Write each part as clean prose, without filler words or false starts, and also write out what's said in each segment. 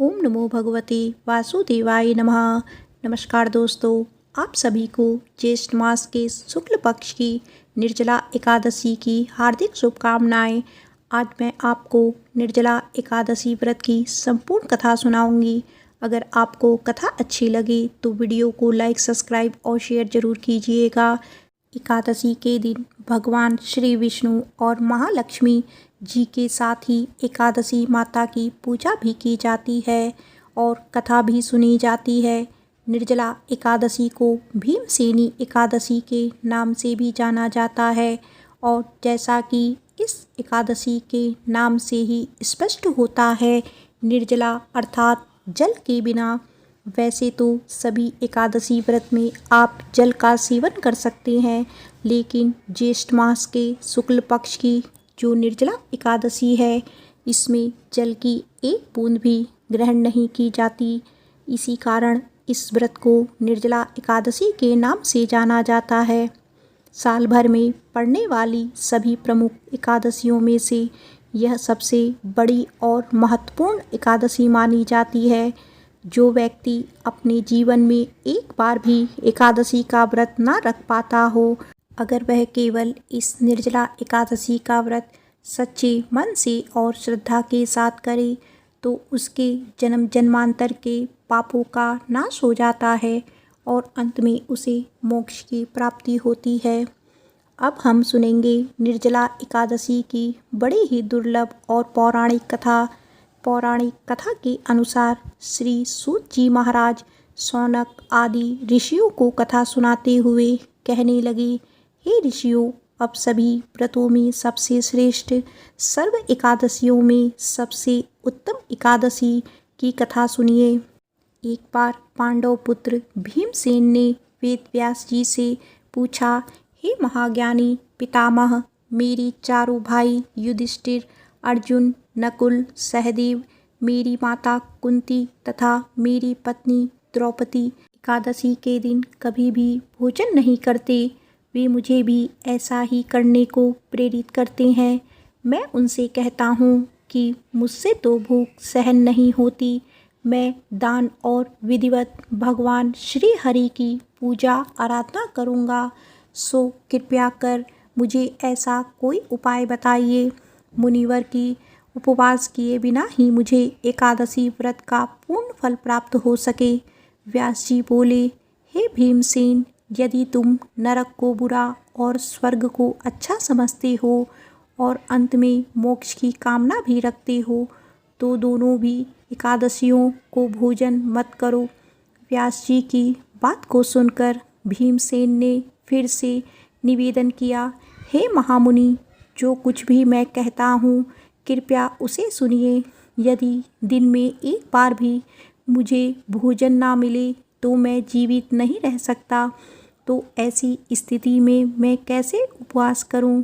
ओम नमो भगवते वासुदेवाय नमः। नमस्कार दोस्तों, आप सभी को ज्येष्ठ मास के शुक्ल पक्ष की निर्जला एकादशी की हार्दिक शुभकामनाएं। आज मैं आपको निर्जला एकादशी व्रत की संपूर्ण कथा सुनाऊंगी। अगर आपको कथा अच्छी लगे तो वीडियो को लाइक, सब्सक्राइब और शेयर जरूर कीजिएगा। एकादशी के दिन भगवान श्री विष्णु और महालक्ष्मी जी के साथ ही एकादशी माता की पूजा भी की जाती है और कथा भी सुनी जाती है। निर्जला एकादशी को भीमसेनी एकादशी के नाम से भी जाना जाता है और जैसा कि इस एकादशी के नाम से ही स्पष्ट होता है, निर्जला अर्थात जल के बिना। वैसे तो सभी एकादशी व्रत में आप जल का सेवन कर सकते हैं, लेकिन ज्येष्ठ मास के शुक्ल पक्ष की जो निर्जला एकादशी है, इसमें जल की एक बूंद भी ग्रहण नहीं की जाती। इसी कारण इस व्रत को निर्जला एकादशी के नाम से जाना जाता है। साल भर में पड़ने वाली सभी प्रमुख एकादशियों में से यह सबसे बड़ी और महत्वपूर्ण एकादशी मानी जाती है। जो व्यक्ति अपने जीवन में एक बार भी एकादशी का व्रत ना रख पाता हो, अगर वह केवल इस निर्जला एकादशी का व्रत सच्चे मन से और श्रद्धा के साथ करे तो उसके जन्म जन्मांतर के पापों का नाश हो जाता है और अंत में उसे मोक्ष की प्राप्ति होती है। अब हम सुनेंगे निर्जला एकादशी की बड़ी ही दुर्लभ और पौराणिक कथा। पौराणिक कथा के अनुसार श्री सूत जी महाराज शौनक आदि ऋषियों को कथा सुनाते हुए कहने लगे, हे ऋषियों, अब सभी व्रतों में सबसे श्रेष्ठ, सर्व एकादशियों में सबसे उत्तम एकादशी की कथा सुनिए। एक बार पांडव पुत्र भीमसेन ने वेद व्यास जी से पूछा, हे महाज्ञानी पितामह, मेरी चारों भाई युधिष्ठिर, अर्जुन, नकुल, सहदेव, मेरी माता कुंती तथा मेरी पत्नी द्रौपदी एकादशी के दिन कभी भी भोजन नहीं करते। वे मुझे भी ऐसा ही करने को प्रेरित करते हैं। मैं उनसे कहता हूँ कि मुझसे तो भूख सहन नहीं होती। मैं दान और विधिवत भगवान श्री हरि की पूजा आराधना करूँगा। सो कृपया कर मुझे ऐसा कोई उपाय बताइए। मुनिवर की उपवास किए बिना ही मुझे एकादशी व्रत का पूर्ण फल प्राप्त हो सके। व्यास जी बोले, हे भीमसेन, यदि तुम नरक को बुरा और स्वर्ग को अच्छा समझते हो और अंत में मोक्ष की कामना भी रखते हो, तो दोनों भी एकादशियों को भोजन मत करो। व्यास जी की बात को सुनकर भीमसेन ने फिर से निवेदन किया, हे महामुनि, जो कुछ भी मैं कहता हूँ कृपया उसे सुनिए। यदि दिन में एक बार भी मुझे भोजन ना मिले तो मैं जीवित नहीं रह सकता। तो ऐसी स्थिति में मैं कैसे उपवास करूं?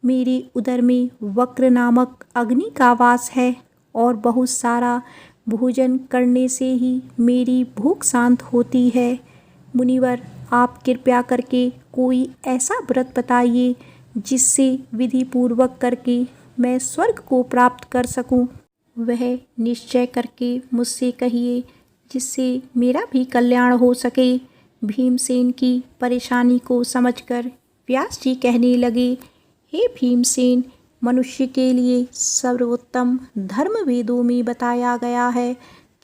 मेरे उदर में वक्र नामक अग्नि का वास है और बहुत सारा भोजन करने से ही मेरी भूख शांत होती है। मुनिवर, आप कृपया करके कोई ऐसा व्रत बताइए जिससे विधि पूर्वक करके मैं स्वर्ग को प्राप्त कर सकूं। वह निश्चय करके मुझसे कहिए जिससे मेरा भी कल्याण हो सके। भीमसेन की परेशानी को समझकर व्यास जी कहने लगे, हे भीमसेन, मनुष्य के लिए सर्वोत्तम धर्म वेदों में बताया गया है,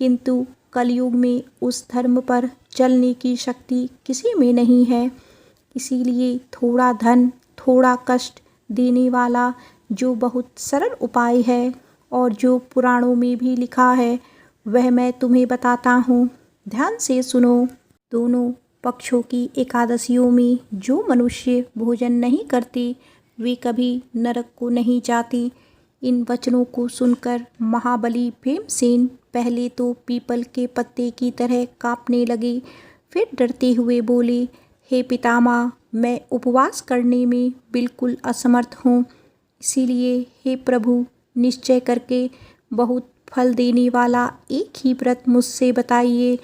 किंतु कलयुग में उस धर्म पर चलने की शक्ति किसी में नहीं है। इसीलिए थोड़ा धन, थोड़ा कष्ट देने वाला जो बहुत सरल उपाय है और जो पुराणों में भी लिखा है, वह मैं तुम्हें बताता हूँ। ध्यान से सुनो। दोनों पक्षों की एकादशियों में जो मनुष्य भोजन नहीं करते, वे कभी नरक को नहीं जाते। इन वचनों को सुनकर महाबली भीमसेन पहले तो पीपल के पत्ते की तरह कांपने लगे, फिर डरते हुए बोले, हे पितामह, मैं उपवास करने में बिल्कुल असमर्थ हूँ। इसीलिए हे प्रभु, निश्चय करके बहुत फल देने वाला एक ही व्रत मुझसे बताइए।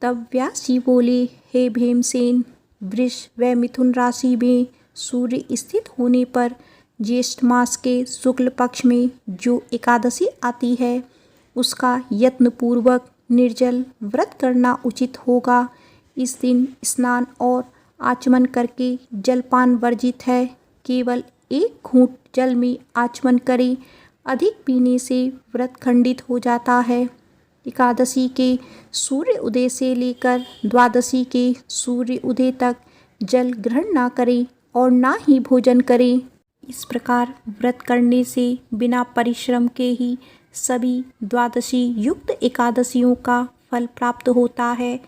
तब व्यास जी बोले, हे भीमसेन, वृष व मिथुन राशि में सूर्य स्थित होने पर ज्येष्ठ मास के शुक्ल पक्ष में जो एकादशी आती है, उसका यत्नपूर्वक निर्जल व्रत करना उचित होगा। इस दिन स्नान और आचमन करके जलपान वर्जित है। केवल एक घूंट जल में आचमन करें। अधिक पीने से व्रत खंडित हो जाता है। एकादशी के सूर्य उदय से लेकर द्वादशी के सूर्य उदय तक जल ग्रहण ना करें और ना ही भोजन करें। इस प्रकार व्रत करने से बिना परिश्रम के ही सभी द्वादशी युक्त एकादशियों का फल प्राप्त होता है।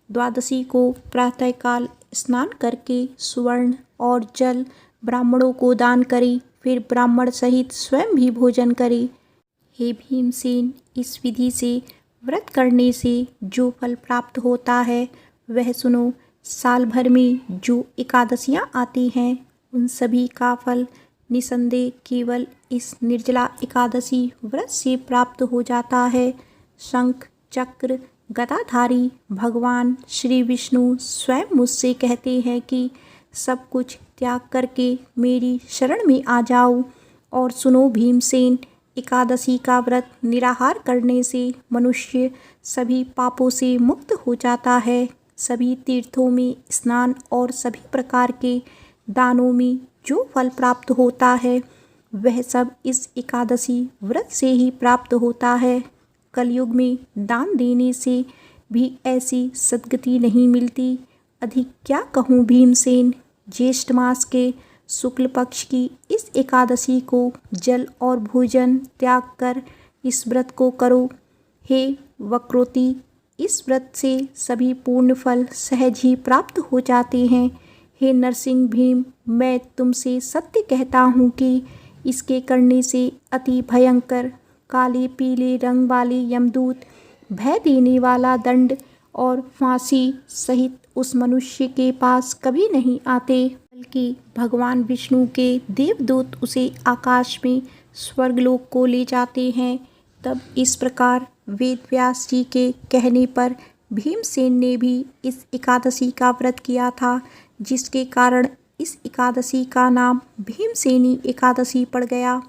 द्वादशी को प्रातःकाल स्नान करके सुवर्ण और जल ब्राह्मणों को दान करें, फिर ब्राह्मण सहित स्वयं भी भोजन करें। हे भीमसेन, इस विधि से व्रत करने से जो फल प्राप्त होता है वह सुनो। साल भर में जो एकादशियाँ आती हैं उन सभी का फल निसंदेह केवल इस निर्जला एकादशी व्रत से प्राप्त हो जाता है। शंख चक्र गदाधारी भगवान श्री विष्णु स्वयं मुझसे कहते हैं कि सब कुछ त्याग करके मेरी शरण में आ जाओ। और सुनो भीमसेन, एकादशी का व्रत निराहार करने से मनुष्य सभी पापों से मुक्त हो जाता है। सभी तीर्थों में स्नान और सभी प्रकार के दानों में जो फल प्राप्त होता है वह सब इस एकादशी व्रत से ही प्राप्त होता है। कलयुग में दान देने से भी ऐसी सद्गति नहीं मिलती। अधिक क्या कहूँ भीमसेन। ज्येष्ठ मास के शुक्ल पक्ष की इस एकादशी को जल और भोजन त्याग कर इस व्रत को करो। हे वक्रोति, इस व्रत से सभी पूर्ण फल सहज ही प्राप्त हो जाते हैं। हे नरसिंह भीम, मैं तुमसे सत्य कहता हूँ कि इसके करने से अति भयंकर काले पीले रंग वाले यमदूत, भय देने वाला दंड और फांसी सहित उस मनुष्य के पास कभी नहीं आते, बल्कि भगवान विष्णु के देवदूत उसे आकाश में स्वर्गलोक को ले जाते हैं। तब इस प्रकार वेद व्यास जी के कहने पर भीमसेन ने भी इस एकादशी का व्रत किया था, जिसके कारण इस एकादशी का नाम भीमसेनी एकादशी पड़ गया।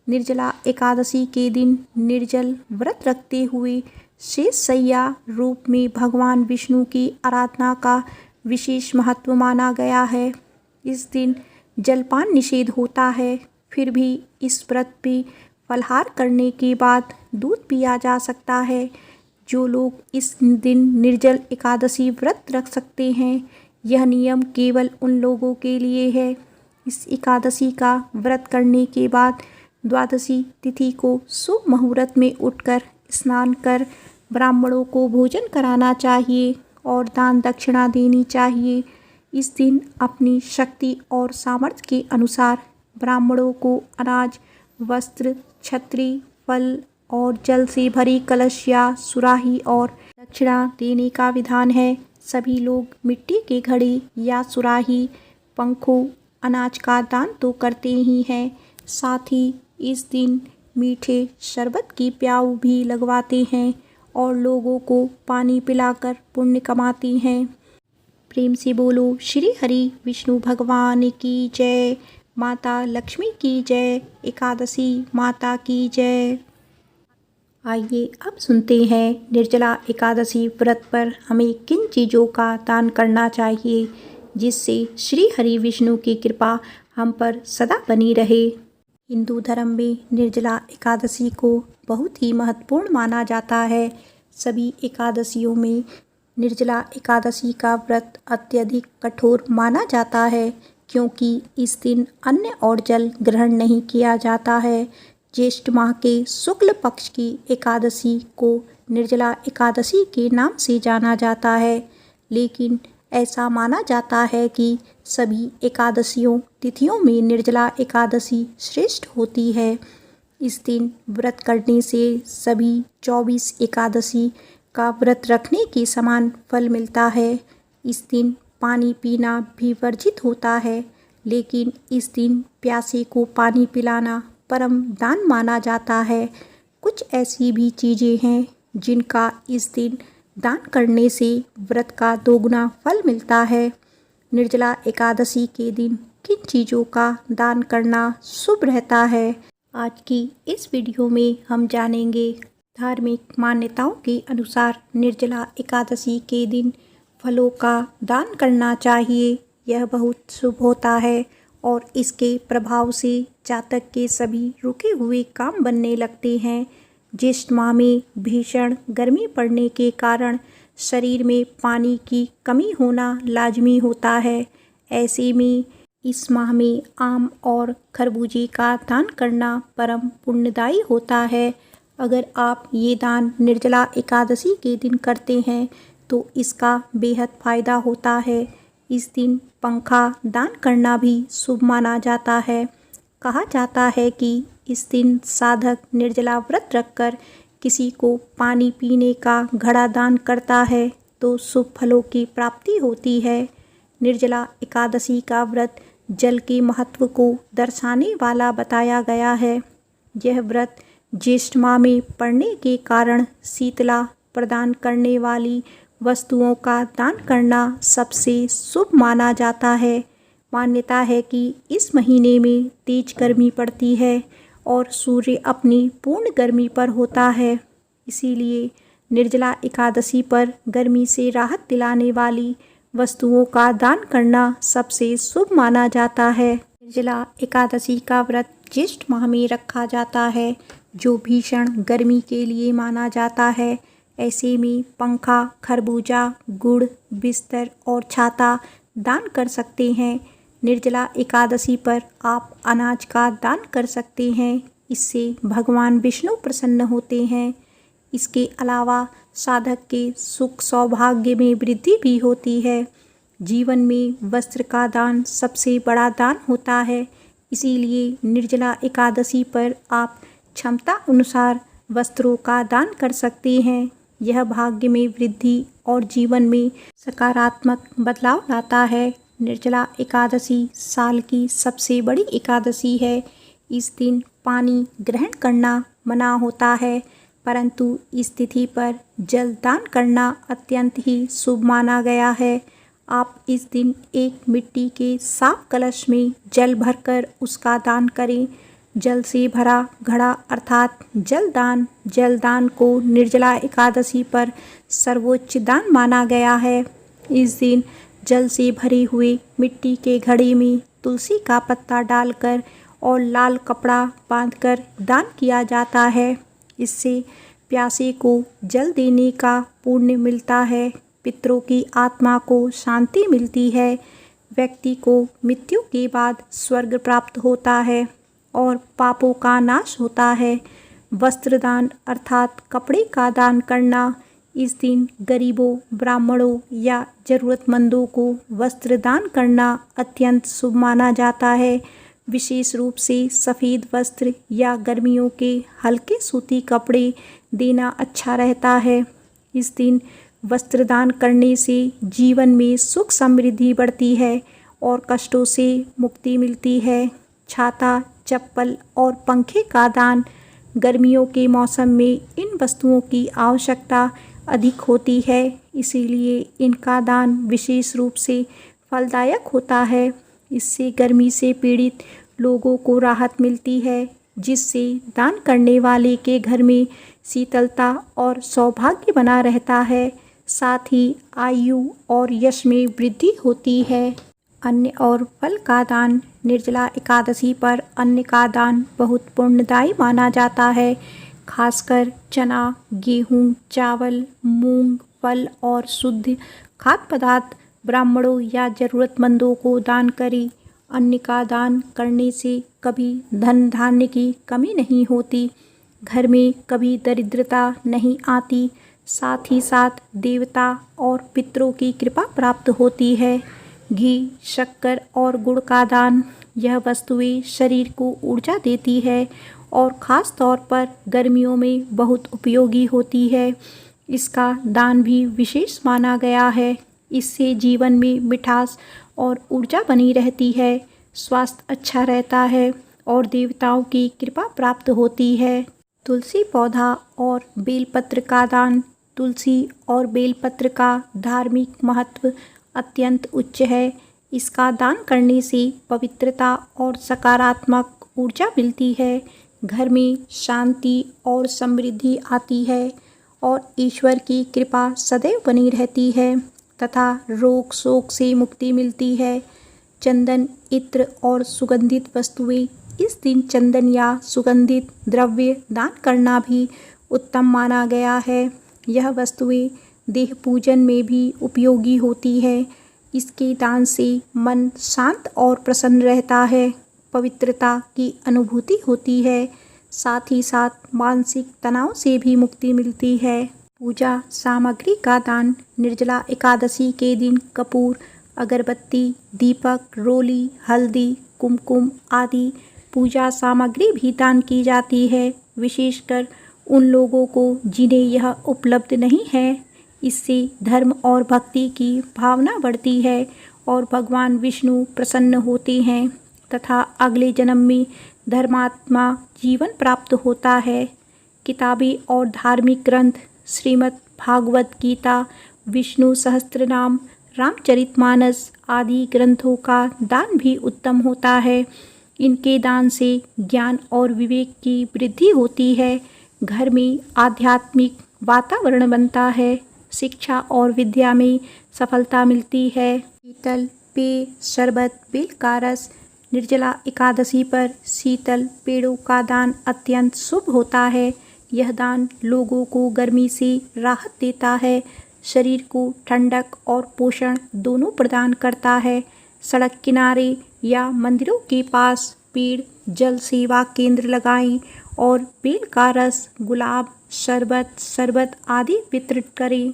निर्जला एकादशी के दिन निर्जल व्रत रखते हुए शेष सैया रूप में भगवान विष्णु की आराधना का विशेष महत्व माना गया है। इस दिन जलपान निषेध होता है, फिर भी इस व्रत पे फलाहार करने के बाद दूध पिया जा सकता है। जो लोग इस दिन निर्जल एकादशी व्रत रख सकते हैं, यह नियम केवल उन लोगों के लिए है। इस एकादशी का व्रत करने के बाद द्वादशी तिथि को शुभ मुहूर्त में उठकर स्नान कर ब्राह्मणों को भोजन कराना चाहिए और दान दक्षिणा देनी चाहिए। इस दिन अपनी शक्ति और सामर्थ्य के अनुसार ब्राह्मणों को अनाज, वस्त्र, छत्री, फल और जल से भरी कलश या सुराही और दक्षिणा देने का विधान है। सभी लोग मिट्टी के घड़े या सुराही, पंखों, अनाज का दान तो करते ही हैं, साथ ही इस दिन मीठे शरबत की प्याऊ भी लगवाते हैं और लोगों को पानी पिलाकर पुण्य कमाते हैं। प्रेम से बोलो श्री हरि विष्णु भगवान की जय। माता लक्ष्मी की जय। एकादशी माता की जय। आइए अब सुनते हैं निर्जला एकादशी व्रत पर हमें किन चीज़ों का दान करना चाहिए, जिससे श्री हरि विष्णु की कृपा हम पर सदा बनी रहे। हिंदू धर्म में निर्जला एकादशी को बहुत ही महत्वपूर्ण माना जाता है। सभी एकादशियों में निर्जला एकादशी का व्रत अत्यधिक कठोर माना जाता है, क्योंकि इस दिन अन्न और जल ग्रहण नहीं किया जाता है। ज्येष्ठ माह के शुक्ल पक्ष की एकादशी को निर्जला एकादशी के नाम से जाना जाता है, लेकिन ऐसा माना जाता है कि सभी एकादशियों तिथियों में निर्जला एकादशी श्रेष्ठ होती है। इस दिन व्रत करने से सभी 24 एकादशी का व्रत रखने के समान फल मिलता है। इस दिन पानी पीना भी वर्जित होता है, लेकिन इस दिन प्यासे को पानी पिलाना परम दान माना जाता है। कुछ ऐसी भी चीज़ें हैं जिनका इस दिन दान करने से व्रत का दोगुना फल मिलता है। निर्जला एकादशी के दिन किन चीज़ों का दान करना शुभ रहता है, आज की इस वीडियो में हम जानेंगे। धार्मिक मान्यताओं के अनुसार निर्जला एकादशी के दिन फलों का दान करना चाहिए। यह बहुत शुभ होता है और इसके प्रभाव से जातक के सभी रुके हुए काम बनने लगते हैं। ज्येष्ठ माह में भीषण गर्मी पड़ने के कारण शरीर में पानी की कमी होना लाजमी होता है। ऐसे में इस माह में आम और खरबूजे का दान करना परम पुण्यदायी होता है। अगर आप ये दान निर्जला एकादशी के दिन करते हैं तो इसका बेहद फ़ायदा होता है। इस दिन पंखा दान करना भी शुभ माना जाता है। कहा जाता है कि इस दिन साधक निर्जला व्रत रखकर किसी को पानी पीने का घड़ा दान करता है तो शुभ फलों की प्राप्ति होती है। निर्जला एकादशी का व्रत जल के महत्व को दर्शाने वाला बताया गया है। यह व्रत ज्येष्ठ माह में पड़ने के कारण शीतला प्रदान करने वाली वस्तुओं का दान करना सबसे शुभ माना जाता है। मान्यता है कि इस महीने में तेज गर्मी पड़ती है और सूर्य अपनी पूर्ण गर्मी पर होता है। इसीलिए निर्जला एकादशी पर गर्मी से राहत दिलाने वाली वस्तुओं का दान करना सबसे शुभ माना जाता है। निर्जला एकादशी का व्रत ज्येष्ठ माह में रखा जाता है जो भीषण गर्मी के लिए माना जाता है। ऐसे में पंखा, खरबूजा, गुड़, बिस्तर और छाता दान कर सकते हैं। निर्जला एकादशी पर आप अनाज का दान कर सकते हैं। इससे भगवान विष्णु प्रसन्न होते हैं। इसके अलावा साधक के सुख सौभाग्य में वृद्धि भी होती है। जीवन में वस्त्र का दान सबसे बड़ा दान होता है। इसीलिए निर्जला एकादशी पर आप क्षमता अनुसार वस्त्रों का दान कर सकते हैं। यह भाग्य में वृद्धि और जीवन में सकारात्मक बदलाव लाता है। निर्जला एकादशी साल की सबसे बड़ी एकादशी है। इस दिन पानी ग्रहण करना मना होता है, परंतु इस तिथि पर जल दान करना अत्यंत ही शुभ माना गया है। आप इस दिन एक मिट्टी के साफ कलश में जल भरकर उसका दान करें। जल से भरा घड़ा अर्थात जलदान को निर्जला एकादशी पर सर्वोच्च दान माना गया है। इस दिन जल से भरे हुए मिट्टी के घड़े में तुलसी का पत्ता डालकर और लाल कपड़ा बांधकर दान किया जाता है। इससे प्यासे को जल देने का पुण्य मिलता है। पितरों की आत्मा को शांति मिलती है। व्यक्ति को मृत्यु के बाद स्वर्ग प्राप्त होता है और पापों का नाश होता है। वस्त्रदान अर्थात कपड़े का दान करना। इस दिन गरीबों, ब्राह्मणों या ज़रूरतमंदों को वस्त्र दान करना अत्यंत शुभ माना जाता है। विशेष रूप से सफ़ेद वस्त्र या गर्मियों के हल्के सूती कपड़े देना अच्छा रहता है। इस दिन वस्त्र दान करने से जीवन में सुख समृद्धि बढ़ती है और कष्टों से मुक्ति मिलती है। छाता, चप्पल और पंखे का दान। गर्मियों के मौसम में इन वस्तुओं की आवश्यकता अधिक होती है, इसीलिए इनका दान विशेष रूप से फलदायक होता है। इससे गर्मी से पीड़ित लोगों को राहत मिलती है, जिससे दान करने वाले के घर में शीतलता और सौभाग्य बना रहता है। साथ ही आयु और यश में वृद्धि होती है। अन्न और फल का दान। निर्जला एकादशी पर अन्न का दान बहुत पुण्यदायी माना जाता है। खासकर चना, गेहूँ, चावल, मूंग, फल और शुद्ध खाद्य पदार्थ ब्राह्मणों या ज़रूरतमंदों को दान करें। अन्न का दान करने से कभी धन धान्य की कमी नहीं होती, घर में कभी दरिद्रता नहीं आती। साथ ही साथ देवता और पितरों की कृपा प्राप्त होती है। घी, शक्कर और गुड़ का दान। यह वस्तुएं शरीर को ऊर्जा देती है और ख़ास तौर पर गर्मियों में बहुत उपयोगी होती है। इसका दान भी विशेष माना गया है। इससे जीवन में मिठास और ऊर्जा बनी रहती है, स्वास्थ्य अच्छा रहता है और देवताओं की कृपा प्राप्त होती है। तुलसी पौधा और बेलपत्र का दान। तुलसी और बेलपत्र का धार्मिक महत्व अत्यंत उच्च है। इसका दान करने से पवित्रता और सकारात्मक ऊर्जा मिलती है। घर में शांति और समृद्धि आती है और ईश्वर की कृपा सदैव बनी रहती है तथा रोग शोक से मुक्ति मिलती है। चंदन, इत्र और सुगंधित वस्तुएं। इस दिन चंदन या सुगंधित द्रव्य दान करना भी उत्तम माना गया है। यह वस्तुएं देह पूजन में भी उपयोगी होती है। इसके दान से मन शांत और प्रसन्न रहता है, पवित्रता की अनुभूति होती है, साथ ही साथ मानसिक तनाव से भी मुक्ति मिलती है। पूजा सामग्री का दान। निर्जला एकादशी के दिन कपूर, अगरबत्ती, दीपक, रोली, हल्दी, कुमकुम आदि पूजा सामग्री भी दान की जाती है, विशेषकर उन लोगों को जिन्हें यह उपलब्ध नहीं है। इससे धर्म और भक्ति की भावना बढ़ती है और भगवान विष्णु प्रसन्न होते हैं तथा अगले जन्म में धर्मात्मा जीवन प्राप्त होता है। किताबी और धार्मिक ग्रंथ श्रीमद् भागवत गीता, विष्णु सहस्त्रनाम, रामचरितमानस आदि ग्रंथों का दान भी उत्तम होता है। इनके दान से ज्ञान और विवेक की वृद्धि होती है, घर में आध्यात्मिक वातावरण बनता है, शिक्षा और विद्या में सफलता मिलती है। शीतल पेय, शरबत, बेल का रस। निर्जला एकादशी पर शीतल पेड़ों का दान अत्यंत शुभ होता है। यह दान लोगों को गर्मी से राहत देता है, शरीर को ठंडक और पोषण दोनों प्रदान करता है। सड़क किनारे या मंदिरों के पास पेड़, जल सेवा केंद्र लगाएं और बेल का रस, गुलाब, शरबत आदि वितरित करें।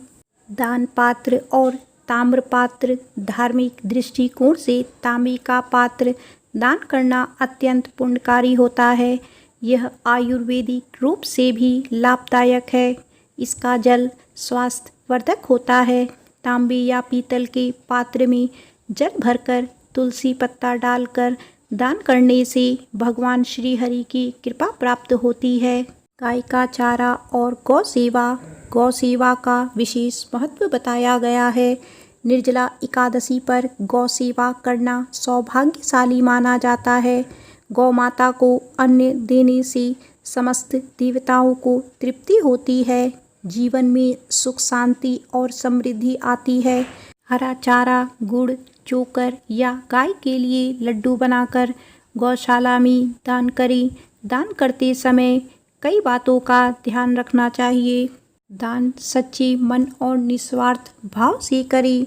दान पात्र और ताम्र पात्र। धार्मिक दृष्टिकोण से तांबे का पात्र दान करना अत्यंत पुण्यकारी होता है। यह आयुर्वेदिक रूप से भी लाभदायक है। इसका जल स्वास्थ्यवर्धक होता है। तांबे या पीतल के पात्र में जल भरकर तुलसी पत्ता डालकर दान करने से भगवान श्री हरि की कृपा प्राप्त होती है। गाय का चारा और गौ सेवा। गौ सेवा का विशेष महत्व बताया गया है। निर्जला एकादशी पर गौ सेवा करना सौभाग्यशाली माना जाता है। गौ माता को अन्न देने से समस्त देवताओं को तृप्ति होती है, जीवन में सुख शांति और समृद्धि आती है। हरा चारा, गुड़, चोकर या गाय के लिए लड्डू बनाकर गौशाला में दान करें। दान करते समय कई बातों का ध्यान रखना चाहिए। दान सच्चे मन और निस्वार्थ भाव से करें।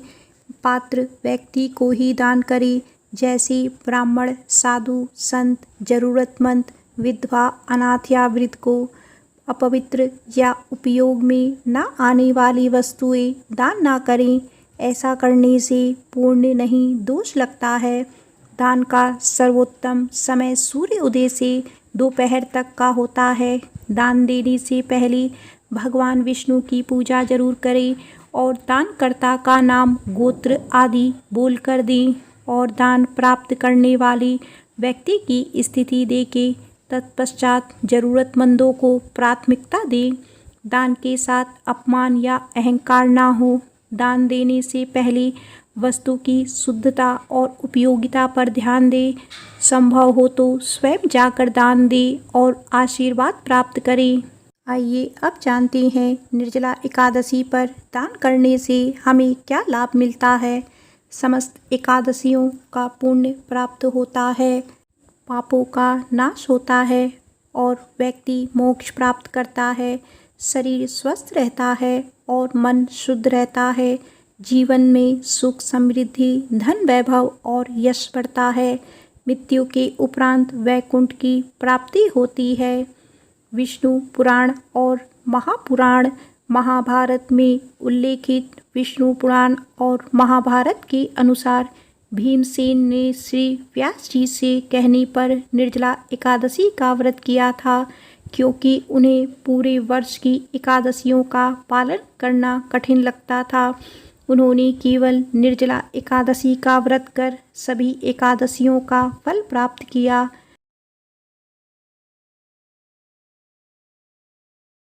पात्र व्यक्ति को ही दान करें, जैसे ब्राह्मण, साधु, संत, जरूरतमंद, विधवा, अनाथ या वृद्ध को। अपवित्र या उपयोग में न आने वाली वस्तुएं दान ना करें। ऐसा करने से पुण्य नहीं, दोष लगता है। दान का सर्वोत्तम समय सूर्य उदय से दोपहर तक का होता है। दान देने से पहले भगवान विष्णु की पूजा जरूर करें और दानकर्ता का नाम, गोत्र आदि बोलकर दें और दान प्राप्त करने वाले व्यक्ति की स्थिति देखें। तत्पश्चात जरूरतमंदों को प्राथमिकता दें। दान के साथ अपमान या अहंकार ना हो। दान देने से पहले वस्तु की शुद्धता और उपयोगिता पर ध्यान दें। संभव हो तो स्वयं जाकर दान दें और आशीर्वाद प्राप्त करें। आइए अब जानते हैं निर्जला एकादशी पर दान करने से हमें क्या लाभ मिलता है। समस्त एकादशियों का पुण्य प्राप्त होता है, पापों का नाश होता है और व्यक्ति मोक्ष प्राप्त करता है। शरीर स्वस्थ रहता है और मन शुद्ध रहता है। जीवन में सुख समृद्धि, धन वैभव और यश बढ़ता है। मृत्यु के उपरांत वैकुंठ की प्राप्ति होती है। विष्णु पुराण और महापुराण। महाभारत में उल्लेखित विष्णु पुराण और महाभारत के अनुसार भीमसेन ने श्री व्यास जी से कहने पर निर्जला एकादशी का व्रत किया था, क्योंकि उन्हें पूरे वर्ष की एकादशियों का पालन करना कठिन लगता था। उन्होंने केवल निर्जला एकादशी का व्रत कर सभी एकादशियों का फल प्राप्त किया।